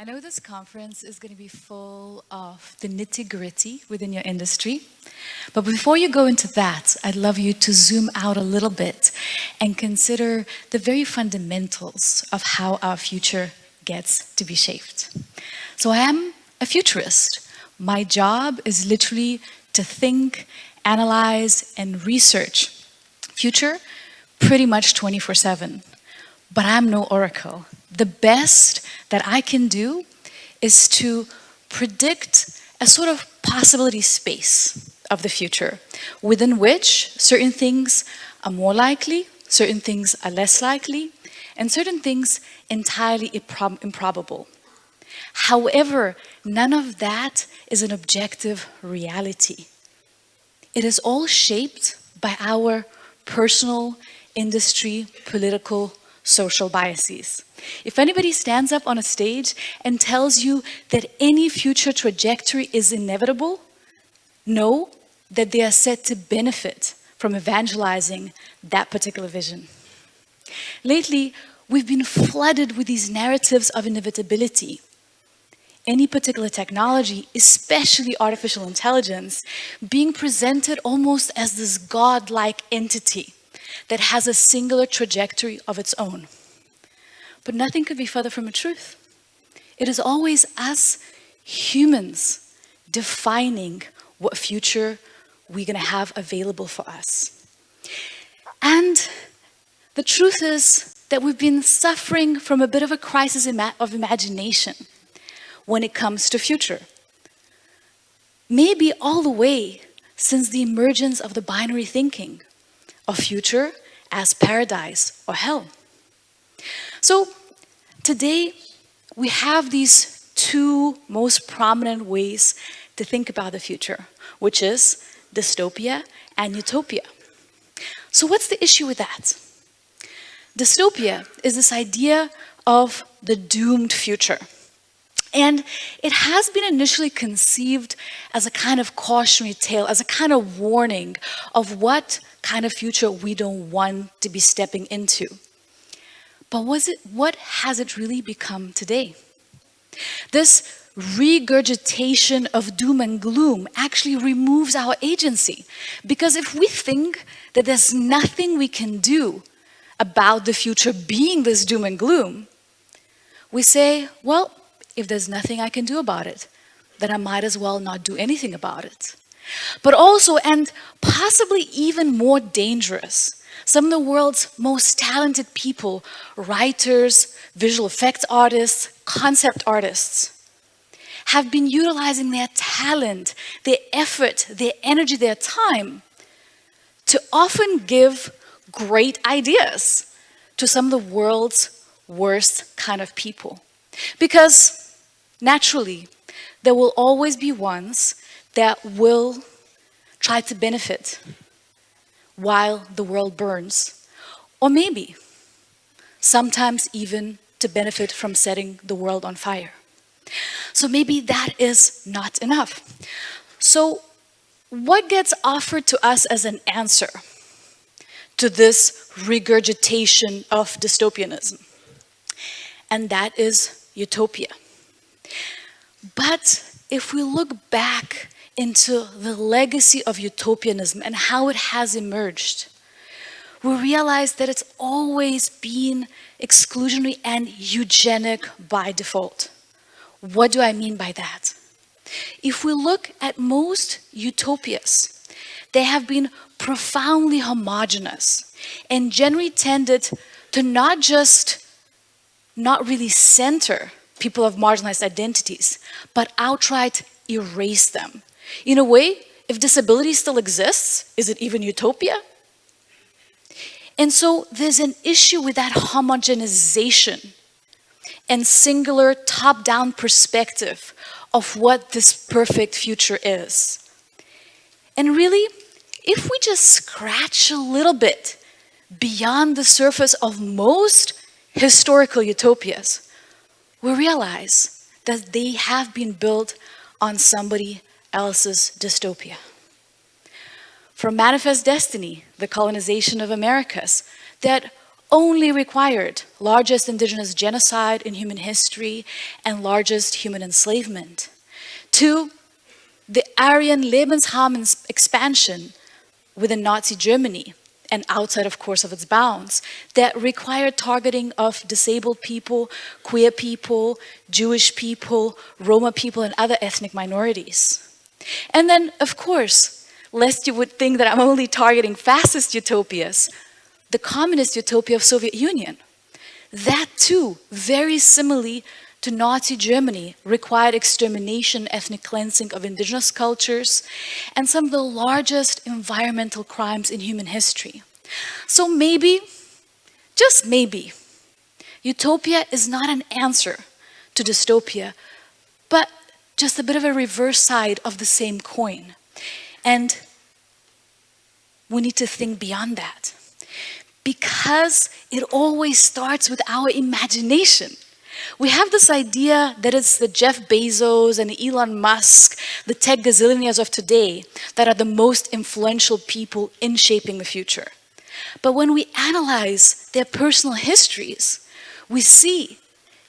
I know this conference is going to be full of the nitty-gritty within your industry, but before you go into that, I'd love you to zoom out a little bit and consider the very fundamentals of how our future gets to be shaped. So I am a futurist. My job is literally to think, analyze, and research future pretty much 24/7. But I'm no oracle. The best that I can do is to predict a sort of possibility space of the future within which certain things are more likely, certain things are less likely, and certain things entirely improbable. However, none of that is an objective reality. It is all shaped by our personal, industry, political, social biases. If anybody stands up on a stage and tells you that any future trajectory is inevitable, know that they are set to benefit from evangelizing that particular vision. Lately, we've been flooded with these narratives of inevitability. Any particular technology, especially artificial intelligence, being presented almost as this godlike entity that has a singular trajectory of its own. But nothing could be further from the truth. It is always us humans defining what future we're going to have available for us. And the truth is that we've been suffering from a bit of a crisis of imagination when it comes to future. Maybe all the way since the emergence of the binary thinking of future as paradise or hell. So today we have these two most prominent ways to think about the future, which is dystopia and utopia. So what's the issue with that? Dystopia is this idea of the doomed future. And it has been initially conceived as a kind of cautionary tale, as a kind of warning of what kind of future we don't want to be stepping into. But what has it really become today? This regurgitation of doom and gloom actually removes our agency. Because if we think that there's nothing we can do about the future being this doom and gloom, we say, well, if there's nothing I can do about it, then I might as well not do anything about it. But also, and possibly even more dangerous, some of the world's most talented people, writers, visual effects artists, concept artists, have been utilizing their talent, their effort, their energy, their time to often give great ideas to some of the world's worst kind of people. Because naturally, there will always be ones that will try to benefit while the world burns. Or maybe, sometimes even to benefit from setting the world on fire. So maybe that is not enough. So what gets offered to us as an answer to this regurgitation of dystopianism? And that is utopia. But if we look back into the legacy of utopianism and how it has emerged, we realize that it's always been exclusionary and eugenic by default. What do I mean by that? If we look at most utopias, they have been profoundly homogeneous and generally tended to not really center people of marginalized identities, but outright erase them. In a way, if disability still exists, is it even utopia? And so there's an issue with that homogenization and singular top-down perspective of what this perfect future is. And really, if we just scratch a little bit beyond the surface of most historical utopias, we realize that they have been built on somebody else's dystopia. From Manifest Destiny, the colonization of Americas, that only required largest indigenous genocide in human history and largest human enslavement, to the Aryan Lebensraum expansion within Nazi Germany and outside, of course, of its bounds, that required targeting of disabled people, queer people, Jewish people, Roma people, and other ethnic minorities. And then, of course, lest you would think that I'm only targeting fascist utopias, the communist utopia of Soviet Union. That too, very similarly to Nazi Germany, required extermination, ethnic cleansing of indigenous cultures, and some of the largest environmental crimes in human history. So maybe, just maybe, utopia is not an answer to dystopia, but just a bit of a reverse side of the same coin. And we need to think beyond that, because it always starts with our imagination. We have this idea that it's the Jeff Bezos and the Elon Musk, the tech gazillionaires of today, that are the most influential people in shaping the future. But when we analyze their personal histories, we see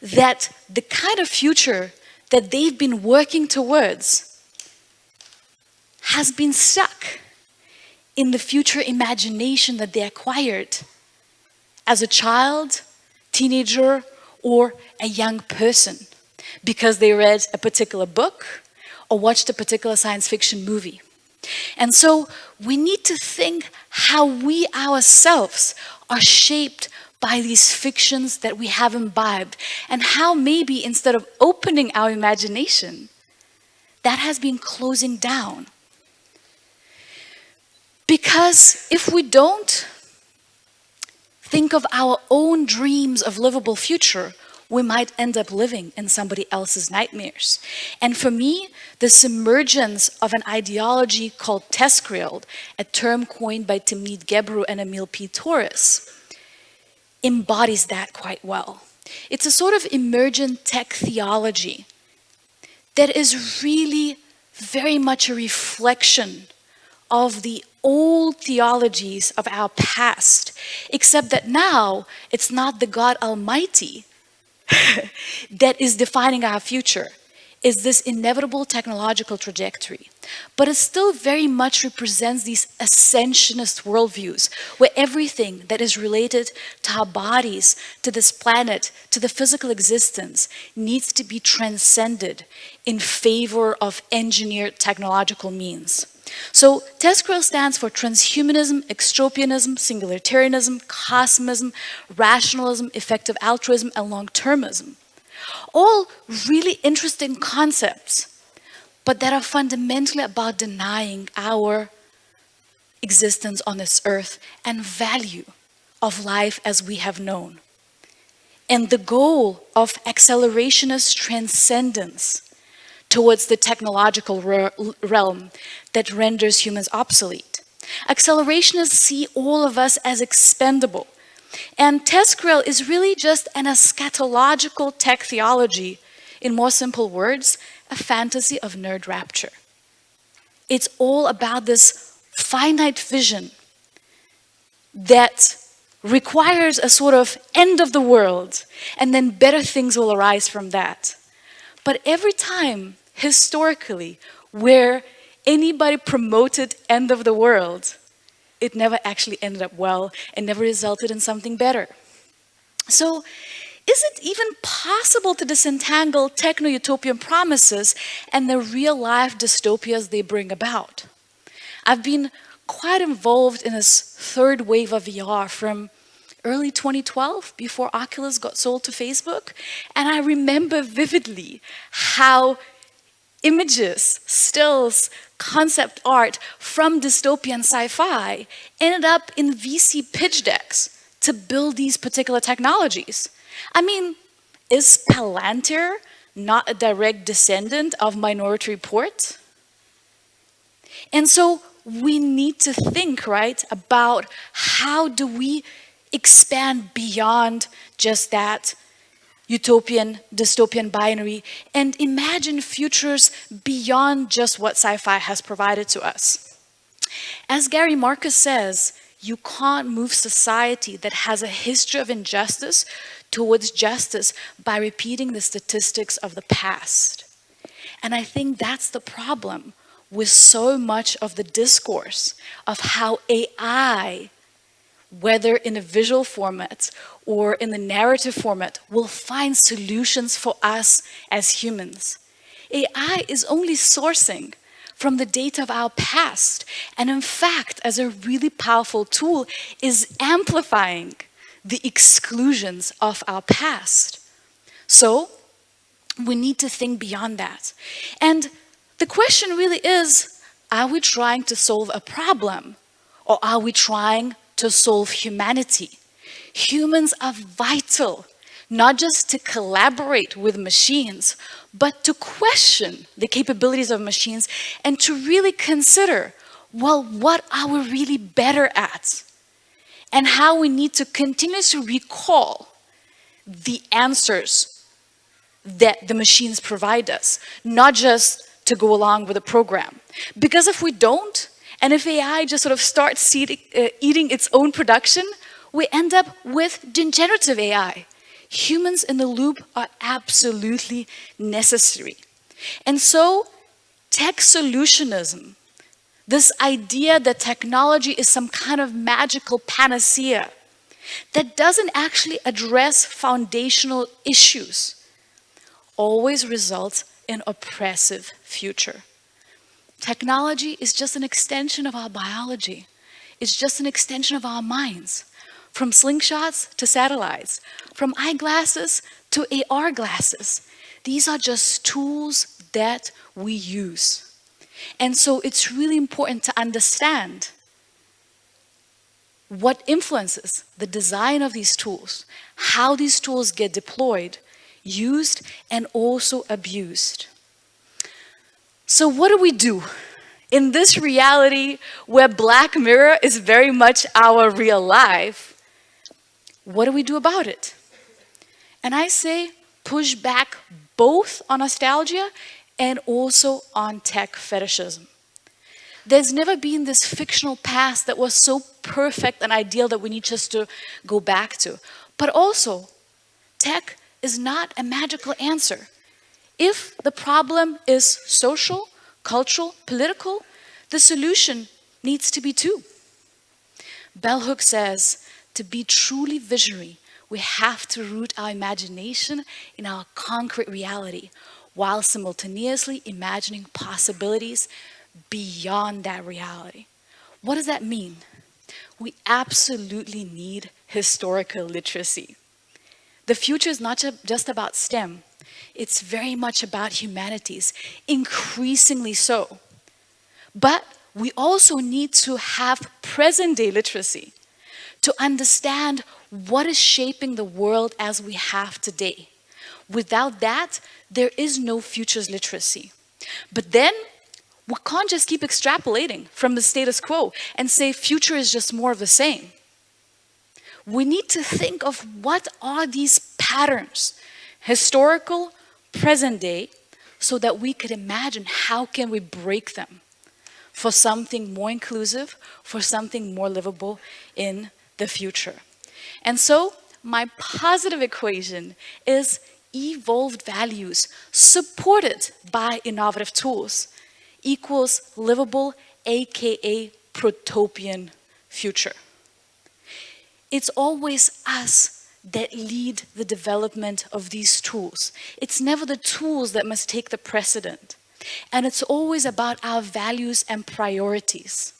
that the kind of future that they've been working towards has been stuck in the future imagination that they acquired as a child, teenager, or a young person, because they read a particular book or watched a particular science fiction movie. And so we need to think how we ourselves are shaped by these fictions that we have imbibed, and how maybe instead of opening our imagination, that has been closing down. Because if we don't think of our own dreams of livable future, we might end up living in somebody else's nightmares. And for me, this emergence of an ideology called TESCREAL, a term coined by Timnit Gebru and Emil P. Torres, embodies that quite well. It's a sort of emergent tech theology that is really very much a reflection of the old theologies of our past, except that now it's not the God Almighty that is defining our future. Is this inevitable technological trajectory. But it still very much represents these ascensionist worldviews, where everything that is related to our bodies, to this planet, to the physical existence, needs to be transcended in favor of engineered technological means. So TESCREAL stands for transhumanism, extropianism, singularitarianism, cosmism, rationalism, effective altruism, and long-termism. All really interesting concepts, but that are fundamentally about denying our existence on this earth and value of life as we have known. And the goal of accelerationist transcendence towards the technological realm that renders humans obsolete. Accelerationists see all of us as expendable. And TESCREAL is really just an eschatological tech theology, in more simple words, a fantasy of nerd rapture. It's all about this finite vision that requires a sort of end of the world, and then better things will arise from that. But every time, historically, where anybody promoted end of the world, it never actually ended up well and never resulted in something better. So, is it even possible to disentangle techno-utopian promises and the real-life dystopias they bring about? I've been quite involved in this third wave of VR from early 2012, before Oculus got sold to Facebook, and I remember vividly how images, stills, concept art from dystopian sci-fi ended up in VC pitch decks to build these particular technologies. I mean, is Palantir not a direct descendant of Minority Report? And so we need to think, right, about how do we expand beyond just that utopian, dystopian binary, and imagine futures beyond just what sci-fi has provided to us. As Gary Marcus says, You can't move society that has a history of injustice towards justice by repeating the statistics of the past. And I think that's the problem with so much of the discourse of how AI, whether in a visual format or in the narrative format, will find solutions for us as humans. AI is only sourcing from the data of our past, and in fact, as a really powerful tool, is amplifying the exclusions of our past. So, we need to think beyond that. And the question really is, are we trying to solve a problem, or are we trying to solve humanity? Humans are vital, not just to collaborate with machines, but to question the capabilities of machines and to really consider, well, what are we really better at? And how we need to continuously recall the answers that the machines provide us, not just to go along with the program. Because if we don't, and if AI just sort of starts eating its own production, we end up with degenerative AI. Humans in the loop are absolutely necessary. And so, tech solutionism, this idea that technology is some kind of magical panacea that doesn't actually address foundational issues, always results in oppressive future. Technology is just an extension of our biology. It's just an extension of our minds. From slingshots to satellites, from eyeglasses to AR glasses. These are just tools that we use. And so it's really important to understand what influences the design of these tools, how these tools get deployed, used, and also abused. So what do we do in this reality where Black Mirror is very much our real life? What do we do about it? And I say push back both on nostalgia and also on tech fetishism. There's never been this fictional past that was so perfect and ideal that we need just to go back to. But also, tech is not a magical answer. If the problem is social, cultural, political, the solution needs to be too. Bell Hooks says, to be truly visionary, we have to root our imagination in our concrete reality, while simultaneously imagining possibilities beyond that reality. What does that mean? We absolutely need historical literacy. The future is not just about STEM. It's very much about humanities, increasingly so. But we also need to have present-day literacy to understand what is shaping the world as we have today. Without that, there is no futures literacy. But then, we can't just keep extrapolating from the status quo and say future is just more of the same. We need to think of what are these patterns, historical, present day, so that we could imagine how can we break them for something more inclusive, for something more livable in the future. And so, my positive equation is evolved values supported by innovative tools equals livable, aka Protopian future. It's always us that lead the development of these tools. It's never the tools that must take the precedent. And it's always about our values and priorities.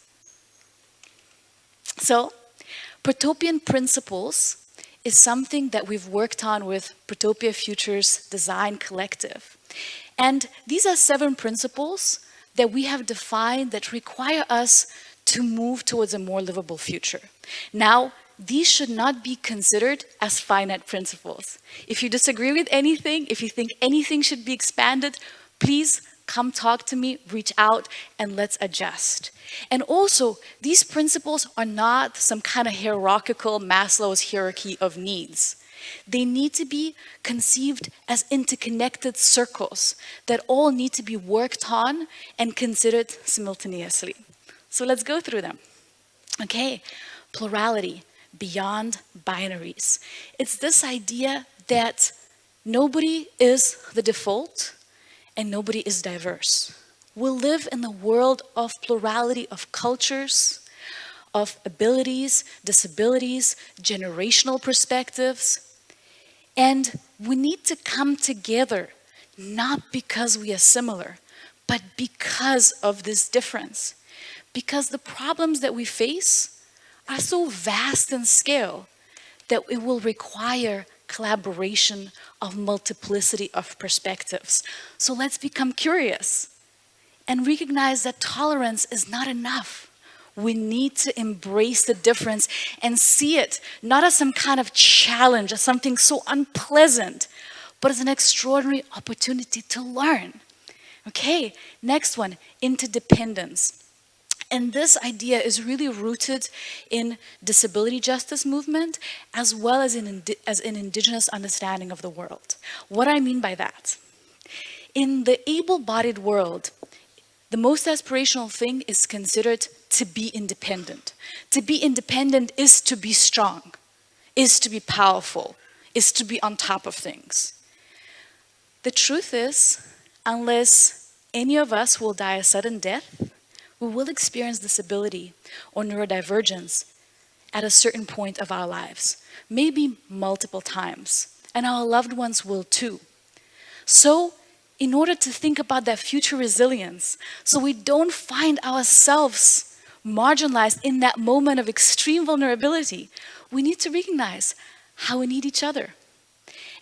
So, Protopian principles is something that we've worked on with Protopia Futures Design Collective. And these are 7 principles that we have defined that require us to move towards a more livable future. Now, these should not be considered as finite principles. If you disagree with anything, if you think anything should be expanded, please come talk to me, reach out, and let's adjust. And also, these principles are not some kind of hierarchical Maslow's hierarchy of needs. They need to be conceived as interconnected circles that all need to be worked on and considered simultaneously. So let's go through them. Okay, plurality beyond binaries. It's this idea that nobody is the default and nobody is diverse. We live in a world of plurality of cultures, of abilities, disabilities, generational perspectives, and we need to come together, not because we are similar, but because of this difference. Because the problems that we face are so vast in scale that it will require collaboration of multiplicity of perspectives. So let's become curious and recognize that tolerance is not enough. We need to embrace the difference and see it not as some kind of challenge, as something so unpleasant, but as an extraordinary opportunity to learn. Okay, next one, interdependence. And this idea is really rooted in disability justice movement as well as in indigenous understanding of the world. What I mean by that? In the able-bodied world, the most aspirational thing is considered to be independent. To be independent is to be strong, is to be powerful, is to be on top of things. The truth is, unless any of us will die a sudden death, we will experience disability or neurodivergence at a certain point of our lives, maybe multiple times, and our loved ones will too. So, in order to think about that future resilience, so we don't find ourselves marginalized in that moment of extreme vulnerability, we need to recognize how we need each other.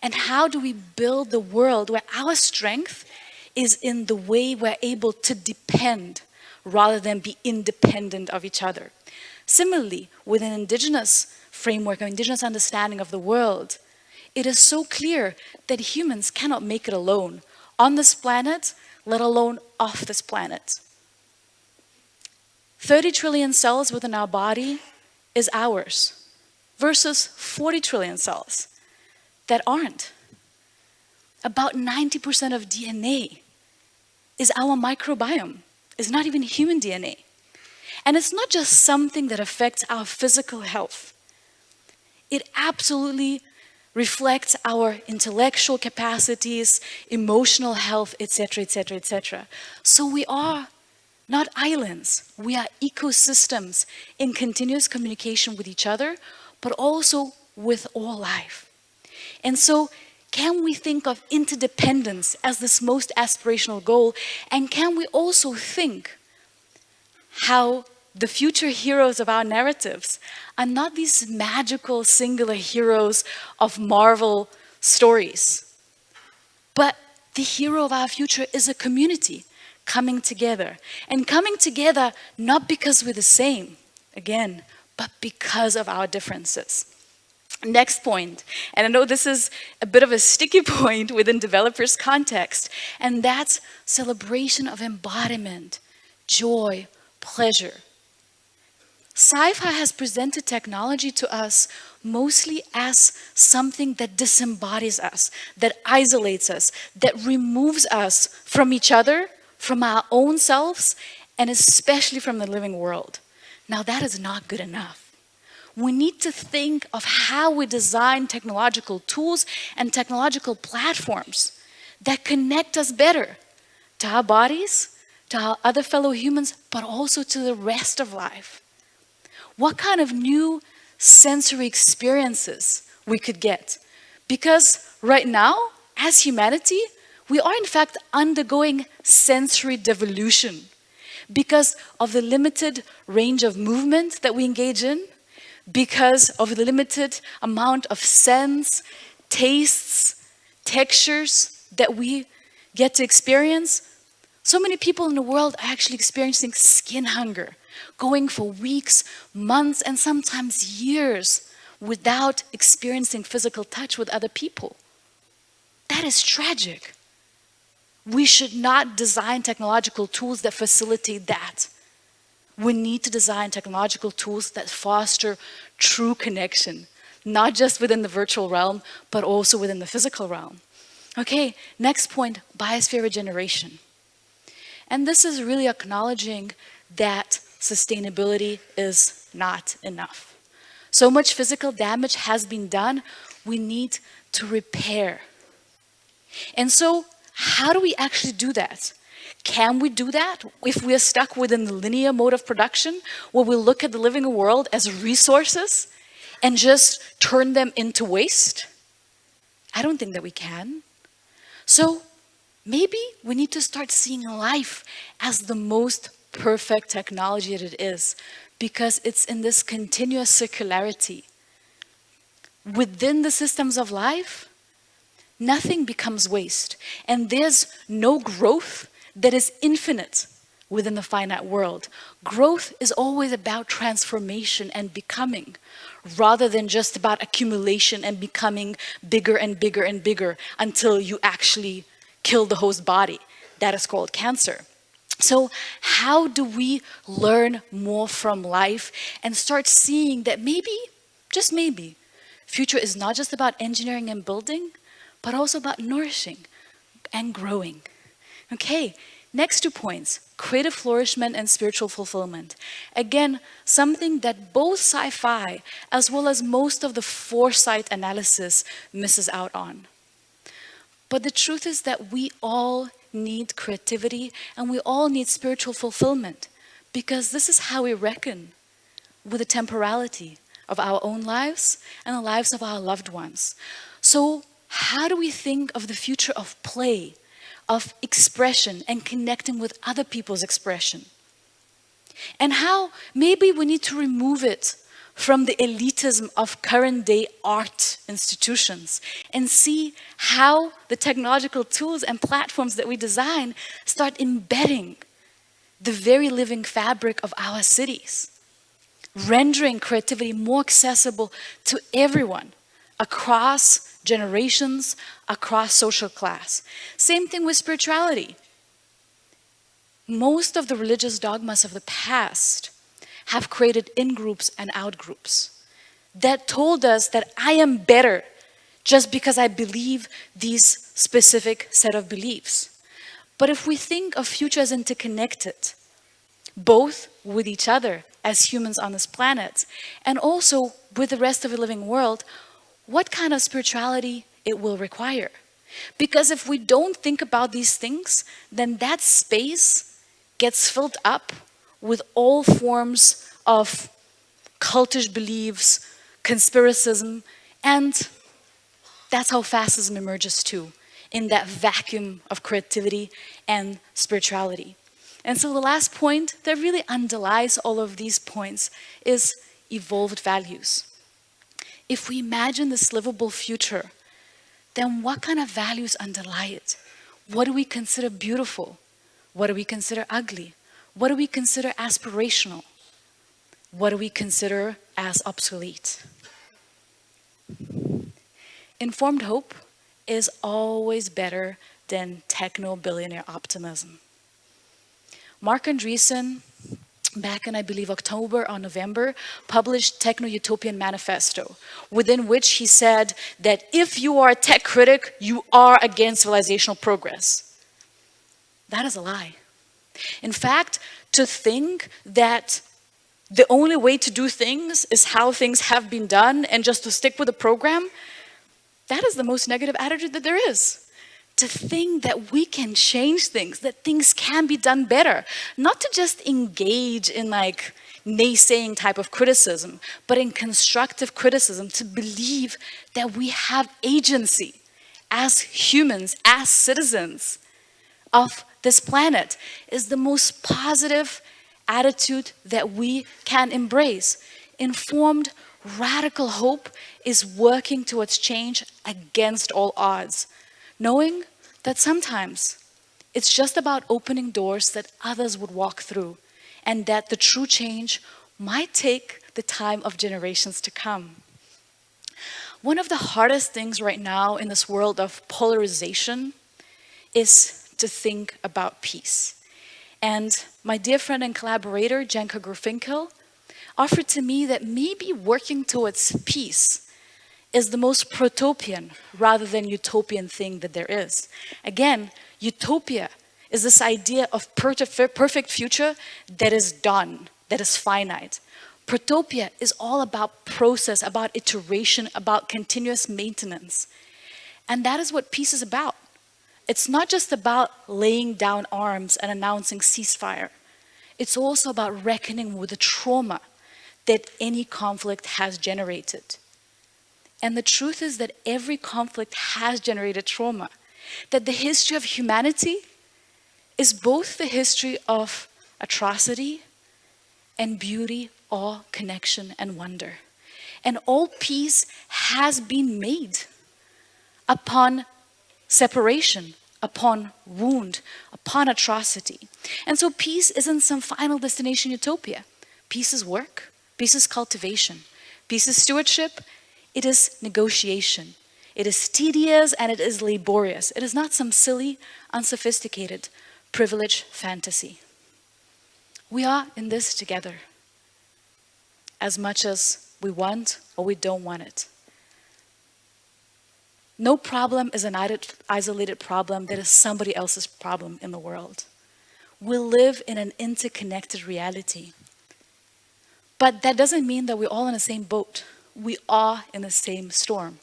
And how do we build the world where our strength is in the way we're able to depend rather than be independent of each other. Similarly, with an indigenous framework or indigenous understanding of the world, it is so clear that humans cannot make it alone on this planet, let alone off this planet. 30 trillion cells within our body is ours versus 40 trillion cells that aren't. About 90% of DNA is our microbiome. It's not even human DNA. And it's not just something that affects our physical health. It absolutely reflects our intellectual capacities, emotional health, etc., etc., etc. So we are not islands. We are ecosystems in continuous communication with each other, but also with all life. And so, can we think of interdependence as this most aspirational goal? And can we also think how the future heroes of our narratives are not these magical singular heroes of Marvel stories, but the hero of our future is a community coming together. And coming together not because we're the same, again, but because of our differences. Next point, and I know this is a bit of a sticky point within developers' context, and that's celebration of embodiment, joy, pleasure. SciFi has presented technology to us mostly as something that disembodies us, that isolates us, that removes us from each other, from our own selves, and especially from the living world. Now that is not good enough. We need to think of how we design technological tools and technological platforms that connect us better to our bodies, to our other fellow humans, but also to the rest of life. What kind of new sensory experiences we could get? Because right now, as humanity, we are in fact undergoing sensory devolution because of the limited range of movement that we engage in, because of the limited amount of scents, tastes, textures that we get to experience. So many people in the world are actually experiencing skin hunger, going for weeks, months, and sometimes years without experiencing physical touch with other people. That is tragic. We should not design technological tools that facilitate that. We need to design technological tools that foster true connection, not just within the virtual realm, but also within the physical realm. Okay, next point, biosphere regeneration. And this is really acknowledging that sustainability is not enough. So much physical damage has been done, we need to repair. And so, how do we actually do that? Can we do that if we are stuck within the linear mode of production, where we look at the living world as resources and just turn them into waste? I don't think that we can. So maybe we need to start seeing life as the most perfect technology that it is, because it's in this continuous circularity. Within the systems of life, nothing becomes waste, and there's no growth that is infinite within the finite world. Growth is always about transformation and becoming, rather than just about accumulation and becoming bigger and bigger and bigger until you actually kill the host body. That is called cancer. So how do we learn more from life and start seeing that maybe, just maybe, future is not just about engineering and building, but also about nourishing and growing? Okay, next 2 points: creative flourishment and spiritual fulfillment. Again, something that both SciFi as well as most of the foresight analysis misses out on. But the truth is that we all need creativity and we all need spiritual fulfillment, because this is how we reckon with the temporality of our own lives and the lives of our loved ones. So how do we think of the future of play, of expression, and connecting with other people's expression? And how maybe we need to remove it from the elitism of current day art institutions and see how the technological tools and platforms that we design start embedding the very living fabric of our cities, rendering creativity more accessible to everyone across generations, across social class. Same thing with spirituality. Most of the religious dogmas of the past have created in-groups and out-groups that told us that I am better just because I believe these specific set of beliefs. But if we think of future as interconnected, both with each other as humans on this planet, and also with the rest of the living world, what kind of spirituality it will require? Because if we don't think about these things, then that space gets filled up with all forms of cultish beliefs, conspiracism, and that's how fascism emerges too, in that vacuum of creativity and spirituality. And so the last point that really underlies all of these points is evolved values. If we imagine this livable future, then what kind of values underlie it? What do we consider beautiful? What do we consider ugly? What do we consider aspirational? What do we consider as obsolete? Informed hope is always better than techno-billionaire optimism. Mark Andreessen, back in, I believe, October or November, published Techno-Utopian Manifesto, within which he said that if you are a tech critic, you are against civilizational progress. That is a lie. In fact, to think that the only way to do things is how things have been done and just to stick with the program, that is the most negative attitude that there is. To think that we can change things, that things can be done better, not to just engage in like naysaying type of criticism, but in constructive criticism, to believe that we have agency as humans, as citizens of this planet, is the most positive attitude that we can embrace. Informed, radical hope is working towards change against all odds, knowing that sometimes it's just about opening doors that others would walk through, and that the true change might take the time of generations to come. One of the hardest things right now in this world of polarization is to think about peace. And my dear friend and collaborator, Jenka Gerfinkel, offered to me that maybe working towards peace is the most protopian rather than utopian thing that there is. Again, utopia is this idea of perfect future that is done, that is finite. Protopia is all about process, about iteration, about continuous maintenance. And that is what peace is about. It's not just about laying down arms and announcing ceasefire. It's also about reckoning with the trauma that any conflict has generated. And the truth is that every conflict has generated trauma. That the history of humanity is both the history of atrocity and beauty, awe, connection, and wonder. And all peace has been made upon separation, upon wound, upon atrocity. And so peace isn't some final destination utopia. Peace is work, peace is cultivation, peace is stewardship, it is negotiation. It is tedious and it is laborious. It is not some silly, unsophisticated, privileged fantasy. We are in this together, as much as we want or we don't want it. No problem is an isolated problem that is somebody else's problem in the world. We live in an interconnected reality. But that doesn't mean that we're all in the same boat. We are in the same storm.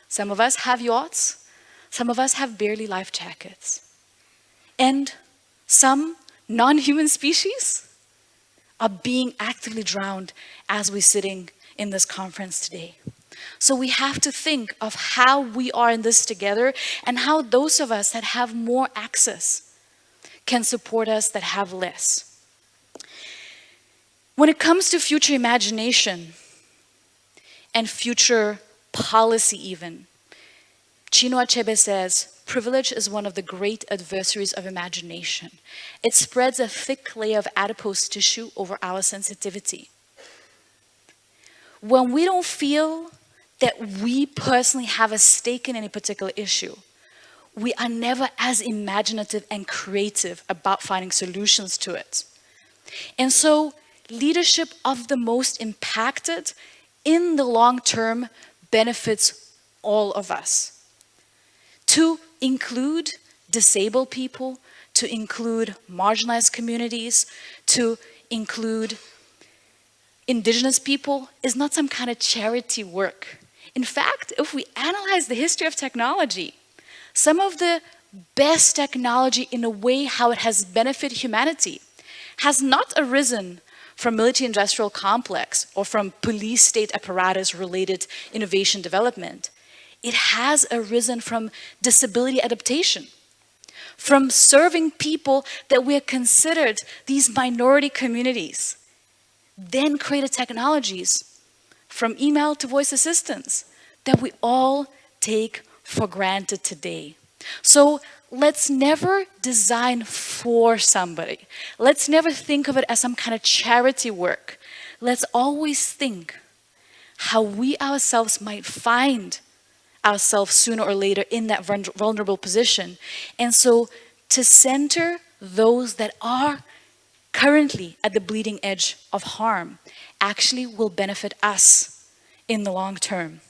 Some of us have yachts, some of us have barely life jackets. And some non-human species are being actively drowned as we're sitting in this conference today. So we have to think of how we are in this together and how those of us that have more access can support us that have less. When it comes to future imagination and future policy even, Chinua Achebe says, privilege is one of the great adversaries of imagination. It spreads a thick layer of adipose tissue over our sensitivity. When we don't feel that we personally have a stake in any particular issue, we are never as imaginative and creative about finding solutions to it. And so leadership of the most impacted in the long term benefits all of us. To include disabled people, to include marginalized communities, to include indigenous people is not some kind of charity work. In fact, if we analyze the history of technology, some of the best technology in a way how it has benefited humanity has not arisen from military-industrial complex or from police-state apparatus-related innovation development. It has arisen from disability adaptation, from serving people that we are considered these minority communities, then created technologies from email to voice assistants that we all take for granted today. So let's never design for somebody. Let's never think of it as some kind of charity work. Let's always think how we ourselves might find ourselves sooner or later in that vulnerable position. And so to center those that are currently at the bleeding edge of harm actually will benefit us in the long term.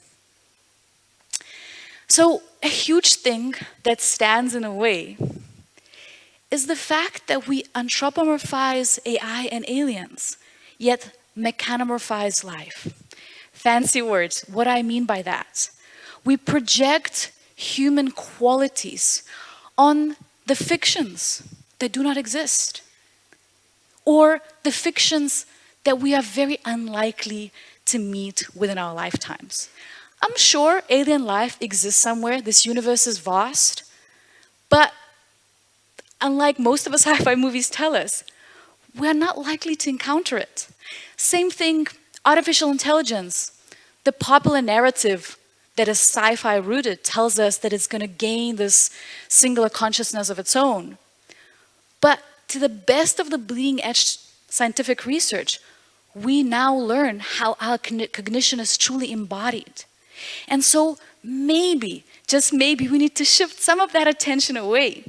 So a huge thing that stands in the way is the fact that we anthropomorphize AI and aliens, yet mechanomorphize life. Fancy words, what I mean by that. We project human qualities on the fictions that do not exist, or the fictions that we are very unlikely to meet within our lifetimes. I'm sure alien life exists somewhere, this universe is vast, but unlike most of the sci-fi movies tell us, we're not likely to encounter it. Same thing, artificial intelligence. The popular narrative that is sci-fi rooted tells us that it's going to gain this singular consciousness of its own. But to the best of the bleeding edge scientific research, we now learn how our cognition is truly embodied. And so maybe, just maybe, we need to shift some of that attention away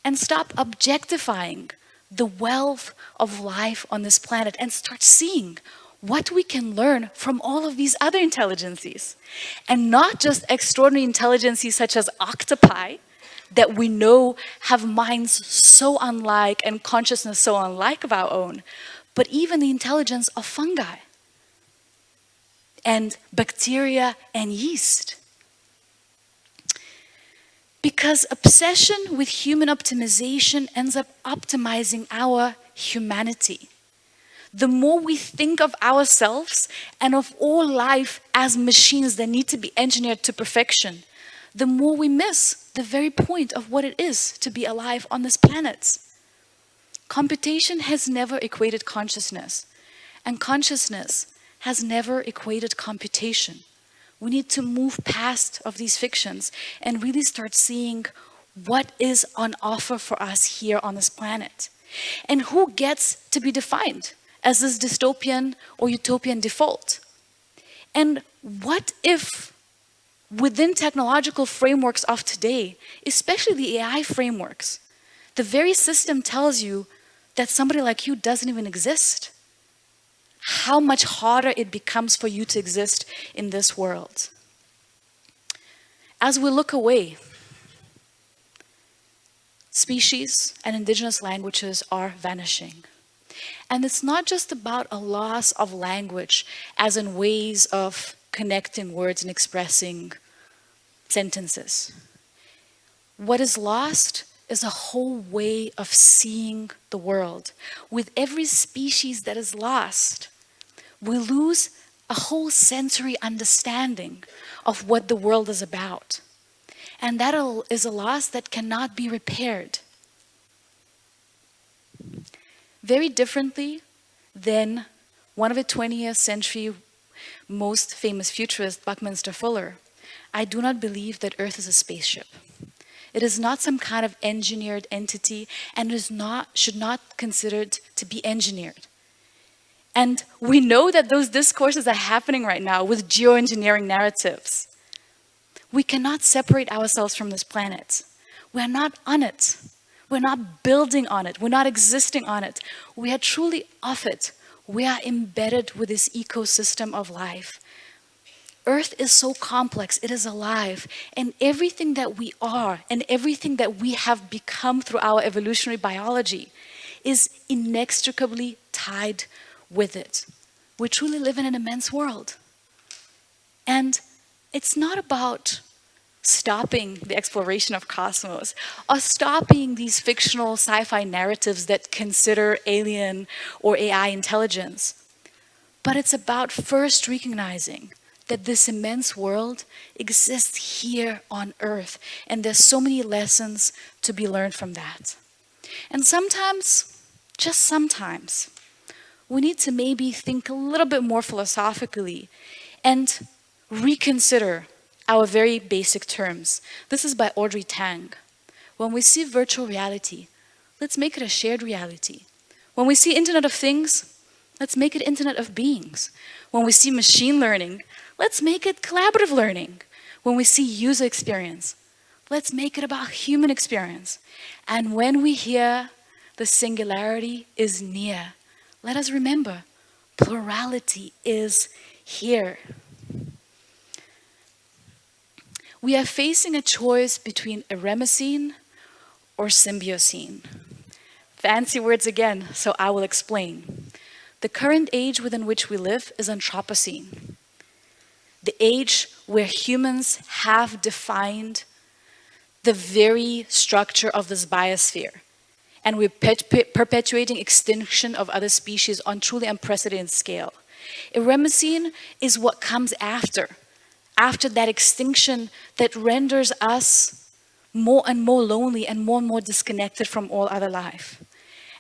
and stop objectifying the wealth of life on this planet and start seeing what we can learn from all of these other intelligences. And not just extraordinary intelligences such as octopi that we know have minds so unlike and consciousness so unlike of our own, but even the intelligence of fungi and bacteria and yeast. Because obsession with human optimization ends up optimizing our humanity. The more we think of ourselves and of all life as machines that need to be engineered to perfection, the more we miss the very point of what it is to be alive on this planet. Computation has never equated consciousness, and consciousness has never equated computation. We need to move past of these fictions and really start seeing what is on offer for us here on this planet. And who gets to be defined as this dystopian or utopian default? And what if within technological frameworks of today, especially the AI frameworks, the very system tells you that somebody like you doesn't even exist? How much harder it becomes for you to exist in this world. As we look away, species and indigenous languages are vanishing. And it's not just about a loss of language as in ways of connecting words and expressing sentences. What is lost is a whole way of seeing the world. With every species that is lost, we lose a whole sensory understanding of what the world is about. And that is a loss that cannot be repaired. Very differently than one of the 20th century most famous futurists, Buckminster Fuller, I do not believe that Earth is a spaceship. It is not some kind of engineered entity, and should not considered to be engineered. And we know that those discourses are happening right now with geoengineering narratives. We cannot separate ourselves from this planet. We are not on it. We're not building on it. We're not existing on it. We are truly of it. We are embedded with this ecosystem of life. Earth is so complex, it is alive, and everything that we are and everything that we have become through our evolutionary biology is inextricably tied with it. We truly live in an immense world. And it's not about stopping the exploration of cosmos or stopping these fictional sci-fi narratives that consider alien or AI intelligence, but it's about first recognizing that this immense world exists here on Earth, and there's so many lessons to be learned from that. And sometimes, just sometimes, we need to maybe think a little bit more philosophically and reconsider our very basic terms. This is by Audrey Tang. When we see virtual reality, let's make it a shared reality. When we see Internet of Things, let's make it Internet of Beings. When we see machine learning, let's make it collaborative learning. When we see user experience, let's make it about human experience. And when we hear the singularity is near, let us remember, plurality is here. We are facing a choice between eremocene or symbiocene. Fancy words again, so I will explain. The current age within which we live is Anthropocene. The age where humans have defined the very structure of this biosphere. And we're perpetuating extinction of other species on truly unprecedented scale. Eremocene is what comes after that extinction that renders us more and more lonely and more disconnected from all other life.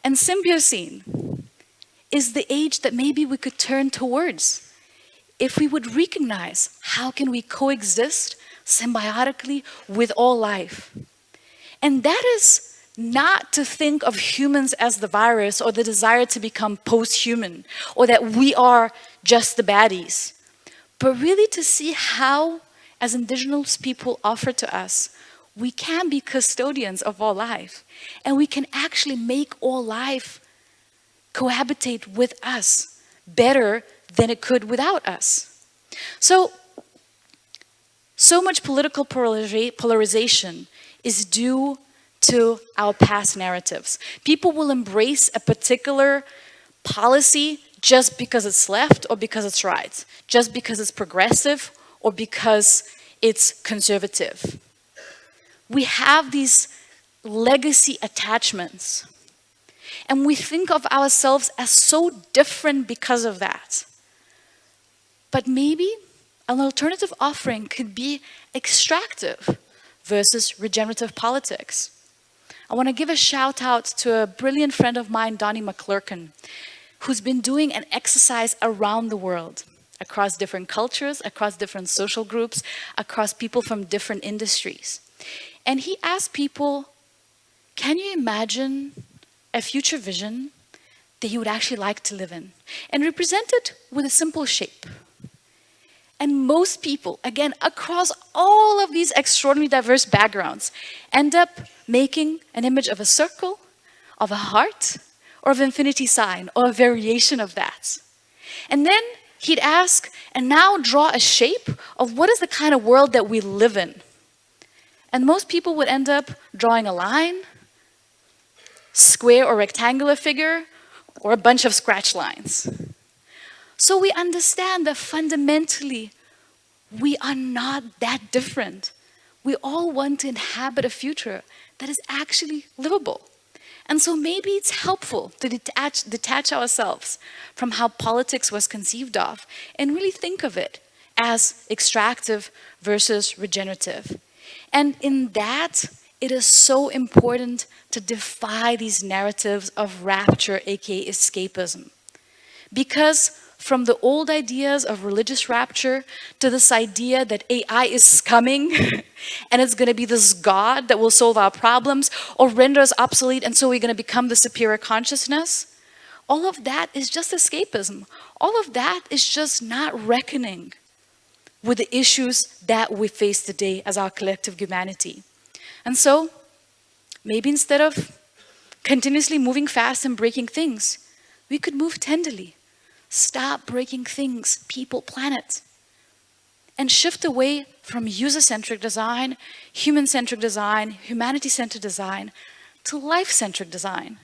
And Symbiocene is the age that maybe we could turn towards if we would recognize how can we coexist symbiotically with all life. And that is not to think of humans as the virus or the desire to become post-human or that we are just the baddies, but really to see how, as indigenous people offer to us, we can be custodians of all life and we can actually make all life cohabitate with us better than it could without us. So much political polarization is due to our past narratives. People will embrace a particular policy just because it's left or because it's right, just because it's progressive or because it's conservative. We have these legacy attachments, and we think of ourselves as so different because of that. But maybe an alternative offering could be extractive versus regenerative politics. I want to give a shout out to a brilliant friend of mine, Donnie McClurkin, who's been doing an exercise around the world, across different cultures, across different social groups, across people from different industries. And he asked people, can you imagine a future vision that you would actually like to live in? And represent it with a simple shape. And most people, again, across all of these extraordinarily diverse backgrounds, end up making an image of a circle, of a heart, or of an infinity sign, or a variation of that. And then he'd ask, and now draw a shape of what is the kind of world that we live in. And most people would end up drawing a line, square or rectangular figure, or a bunch of scratch lines. So we understand that fundamentally, we are not that different. We all want to inhabit a future that is actually livable. And so maybe it's helpful to detach ourselves from how politics was conceived of and really think of it as extractive versus regenerative. And in that, it is so important to defy these narratives of rapture, aka escapism. Because from the old ideas of religious rapture to this idea that AI is coming and it's going to be this God that will solve our problems or render us obsolete, and so we're going to become the superior consciousness, all of that is just escapism. All of that is just not reckoning with the issues that we face today as our collective humanity. And so maybe instead of continuously moving fast and breaking things, we could move tenderly. Stop breaking things, people, planet, and shift away from user-centric design, human-centric design, humanity-centered design, to life-centric design.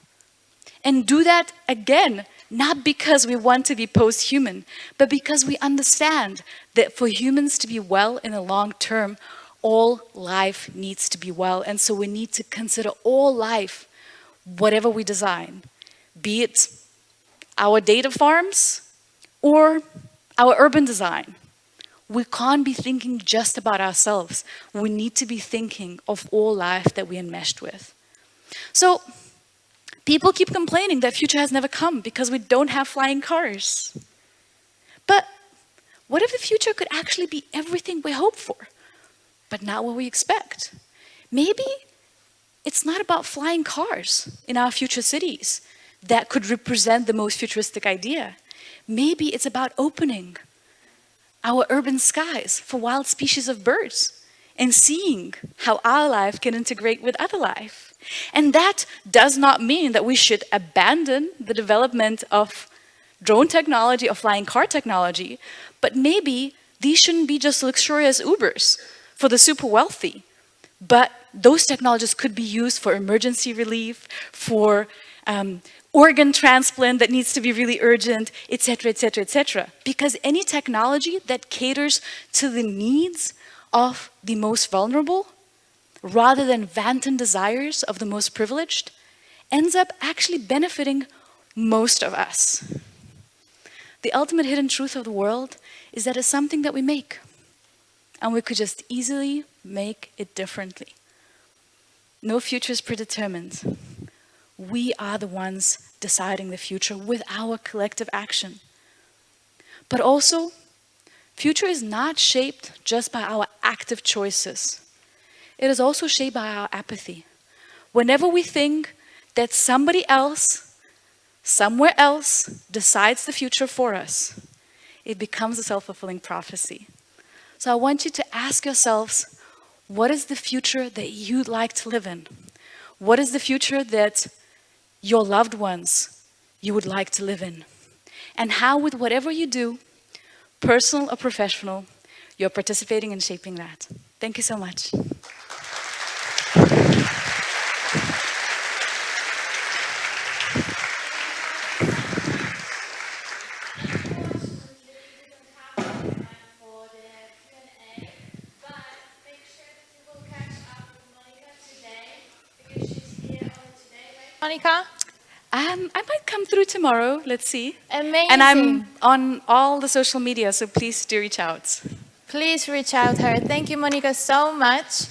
And do that again, not because we want to be post-human, but because we understand that for humans to be well in the long term, all life needs to be well. And so we need to consider all life, whatever we design, be it our data farms, or our urban design. We can't be thinking just about ourselves. We need to be thinking of all life that we are enmeshed with. So, people keep complaining that future has never come because we don't have flying cars. But what if the future could actually be everything we hope for, but not what we expect? Maybe it's not about flying cars in our future cities that could represent the most futuristic idea. Maybe it's about opening our urban skies for wild species of birds and seeing how our life can integrate with other life. And that does not mean that we should abandon the development of drone technology or flying car technology, but maybe these shouldn't be just luxurious Ubers for the super wealthy, but those technologies could be used for emergency relief, for organ transplant that needs to be really urgent, etc., etc., etc. Because any technology that caters to the needs of the most vulnerable, rather than wanton desires of the most privileged, ends up actually benefiting most of us. The ultimate hidden truth of the world is that it's something that we make, and we could just easily make it differently. No future is predetermined. We are the ones deciding the future with our collective action. But also, future is not shaped just by our active choices. It is also shaped by our apathy. Whenever we think that somebody else, somewhere else, decides the future for us, it becomes a self-fulfilling prophecy. So I want you to ask yourselves, what is the future that you'd like to live in? What is the future that your loved ones you would like to live in? And how, with whatever you do, personal or professional, you're participating in shaping that. Thank you so much. Monika? I might come through tomorrow, let's see. Amazing. And I'm on all the social media, so please do reach out. Please reach out her. Thank you, Monika, so much.